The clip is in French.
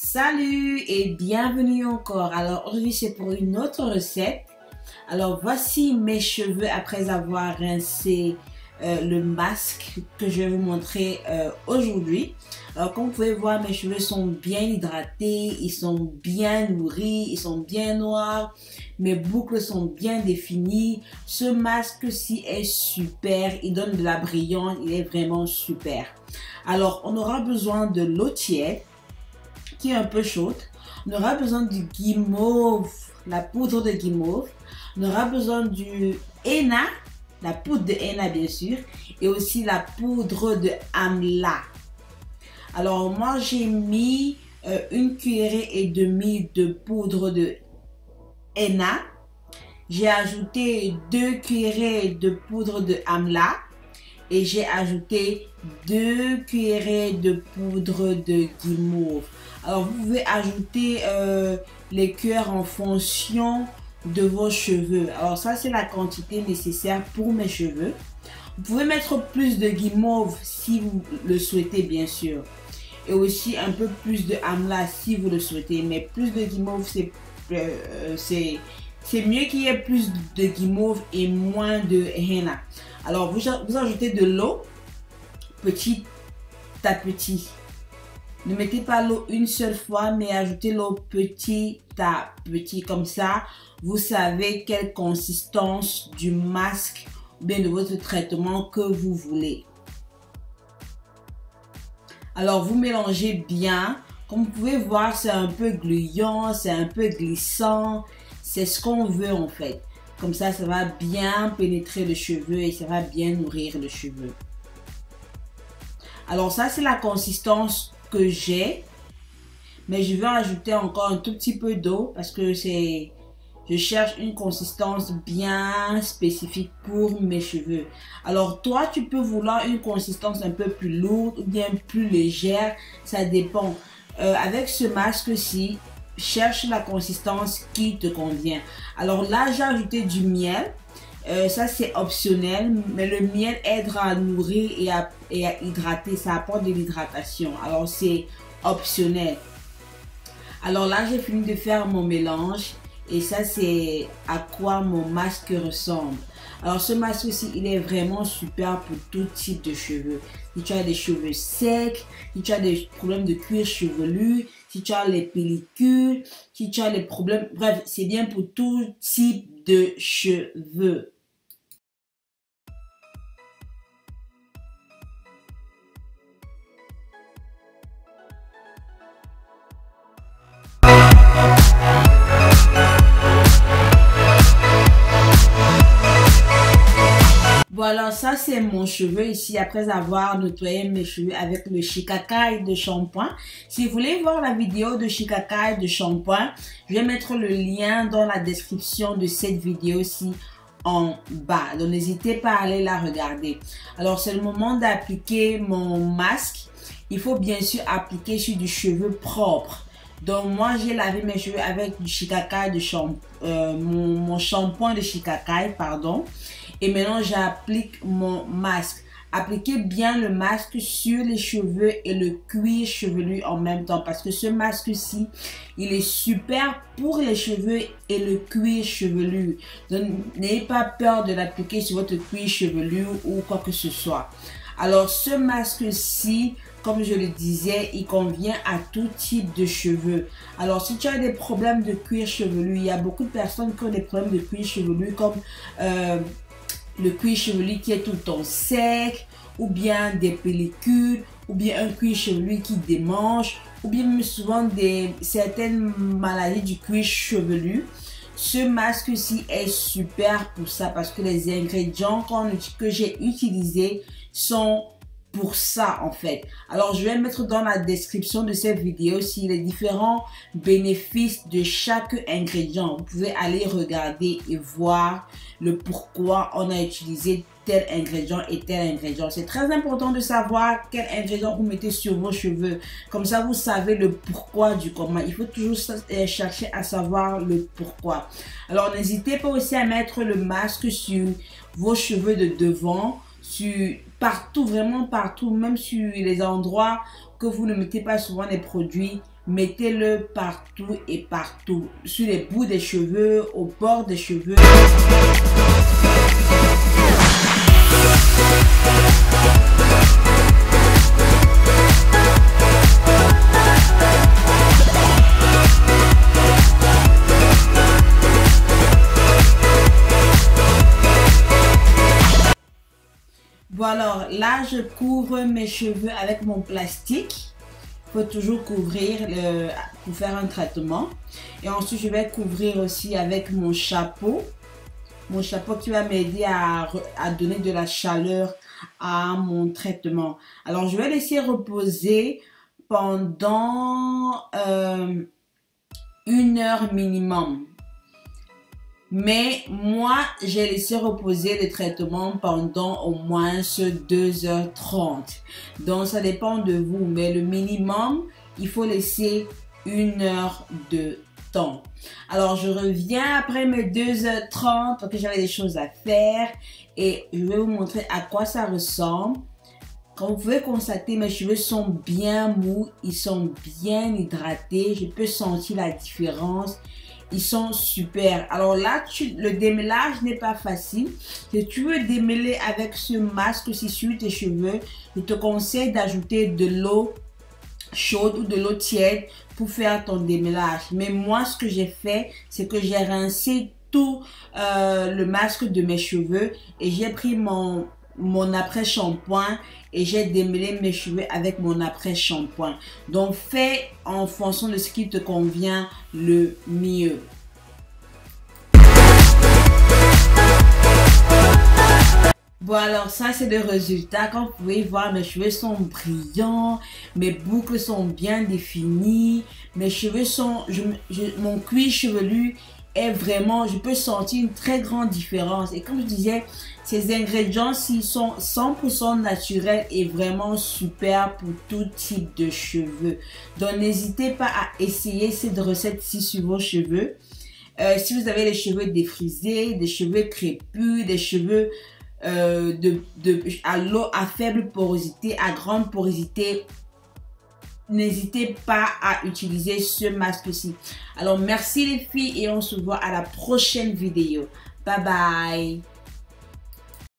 Salut et bienvenue encore. Alors aujourd'hui c'est pour une autre recette. Alors voici mes cheveux après avoir rincé le masque que je vais vous montrer aujourd'hui. Alors comme vous pouvez voir, mes cheveux sont bien hydratés, ils sont bien nourris, ils sont bien noirs, mes boucles sont bien définies. Ce masque-ci est super, il donne de la brillance, il est vraiment super. Alors on aura besoin de l'eau tiède qui est un peu chaude. On aura besoin du guimauve, la poudre de guimauve. On aura besoin du henna, la poudre de henna bien sûr, et aussi la poudre de amla. Alors moi j'ai mis une cuillerée et demie de poudre de henna. J'ai ajouté 2 cuillerées de poudre de amla et j'ai ajouté 2 cuillerées de poudre de guimauve. Alors vous pouvez ajouter les cuillères en fonction de vos cheveux. Alors ça c'est la quantité nécessaire pour mes cheveux. Vous pouvez mettre plus de guimauve si vous le souhaitez bien sûr. Et aussi un peu plus de amla si vous le souhaitez. Mais plus de guimauve c'est mieux qu'il y ait plus de guimauve et moins de henna. Alors vous ajoutez de l'eau petit à petit. Ne mettez pas l'eau une seule fois, mais ajoutez l'eau petit à petit. Comme ça, vous savez quelle consistance du masque ou bien de votre traitement que vous voulez. Alors, vous mélangez bien. Comme vous pouvez voir, c'est un peu gluant, c'est un peu glissant. C'est ce qu'on veut en fait. Comme ça va bien pénétrer le cheveu et ça va bien nourrir le cheveu. Alors, ça, c'est la consistance que j'ai, mais je vais ajouter encore un tout petit peu d'eau parce que je cherche une consistance bien spécifique pour mes cheveux. Alors toi tu peux vouloir une consistance un peu plus lourde ou bien plus légère, ça dépend. Avec ce masque-ci, cherche la consistance qui te convient. Alors là j'ai ajouté du miel. Ça c'est optionnel, mais le miel aidera à nourrir et à hydrater, ça apporte de l'hydratation. Alors c'est optionnel. Alors là j'ai fini de faire mon mélange et ça c'est à quoi mon masque ressemble. Alors ce masque aussi il est vraiment super pour tout type de cheveux. Si tu as des cheveux secs, si tu as des problèmes de cuir chevelu, si tu as les pellicules, si tu as les problèmes, bref c'est bien pour tout type de cheveux. Voilà, ça c'est mon cheveu ici après avoir nettoyé mes cheveux avec le Shikakai de shampoing. Si vous voulez voir la vidéo de Shikakai de shampoing, je vais mettre le lien dans la description de cette vidéo-ci en bas. Donc n'hésitez pas à aller la regarder. Alors c'est le moment d'appliquer mon masque. Il faut bien sûr appliquer sur du cheveu propre. Donc moi j'ai lavé mes cheveux avec du Shikakai de mon shampoing de Shikakai, pardon. Et maintenant j'applique mon masque. Appliquez bien le masque sur les cheveux et le cuir chevelu en même temps. Parce que ce masque-ci, il est super pour les cheveux et le cuir chevelu. Donc n'ayez pas peur de l'appliquer sur votre cuir chevelu ou quoi que ce soit. Alors ce masque-ci, comme je le disais, il convient à tout type de cheveux. Alors si tu as des problèmes de cuir chevelu, il y a beaucoup de personnes qui ont des problèmes de cuir chevelu comme le cuir chevelu qui est tout le temps sec, ou bien des pellicules, ou bien un cuir chevelu qui démange, ou bien même souvent certaines maladies du cuir chevelu. Ce masque-ci est super pour ça parce que les ingrédients que j'ai utilisés sont pour ça en fait. Alors je vais mettre dans la description de cette vidéo aussi les différents bénéfices de chaque ingrédient. Vous pouvez aller regarder et voir le pourquoi on a utilisé tel ingrédient et tel ingrédient. C'est très important de savoir quel ingrédient vous mettez sur vos cheveux. Comme ça vous savez le pourquoi du comment. Il faut toujours chercher à savoir le pourquoi. Alors n'hésitez pas aussi à mettre le masque sur vos cheveux de devant, sur partout, vraiment partout, même sur les endroits que vous ne mettez pas souvent les produits, mettez-le partout et partout, sur les bouts des cheveux, au bord des cheveux. Bon, alors là, je couvre mes cheveux avec mon plastique. Il faut toujours couvrir pour faire un traitement. Et ensuite, je vais couvrir aussi avec mon chapeau. Mon chapeau qui va m'aider à donner de la chaleur à mon traitement. Alors, je vais laisser reposer pendant 1 heure minimum. Mais moi, j'ai laissé reposer le traitement pendant au moins 2h30. Donc, ça dépend de vous. Mais le minimum, il faut laisser 1 heure de temps. Alors, je reviens après mes 2h30 parce que j'avais des choses à faire. Et je vais vous montrer à quoi ça ressemble. Comme vous pouvez constater, mes cheveux sont bien mous. Ils sont bien hydratés. Je peux sentir la différence. Ils sont super. Alors là, le démêlage n'est pas facile. Si tu veux démêler avec ce masque aussi sur tes cheveux, je te conseille d'ajouter de l'eau chaude ou de l'eau tiède pour faire ton démêlage. Mais moi, ce que j'ai fait, c'est que j'ai rincé tout le masque de mes cheveux et j'ai pris mon après-shampoing et j'ai démêlé mes cheveux avec mon après-shampoing. Donc, fais en fonction de ce qui te convient le mieux. Bon, alors ça c'est le résultat. Comme vous pouvez voir, mes cheveux sont brillants, mes boucles sont bien définies, mes cheveux sont, mon cuir chevelu est vraiment, je peux sentir une très grande différence. Et comme je disais, ces ingrédients-ci sont 100% naturels et vraiment super pour tout type de cheveux. Donc n'hésitez pas à essayer cette recette-ci sur vos cheveux. Si vous avez les cheveux défrisés, des cheveux crépus, des cheveux à faible porosité, à grande porosité, n'hésitez pas à utiliser ce masque-ci. Alors merci les filles et on se voit à la prochaine vidéo. Bye bye.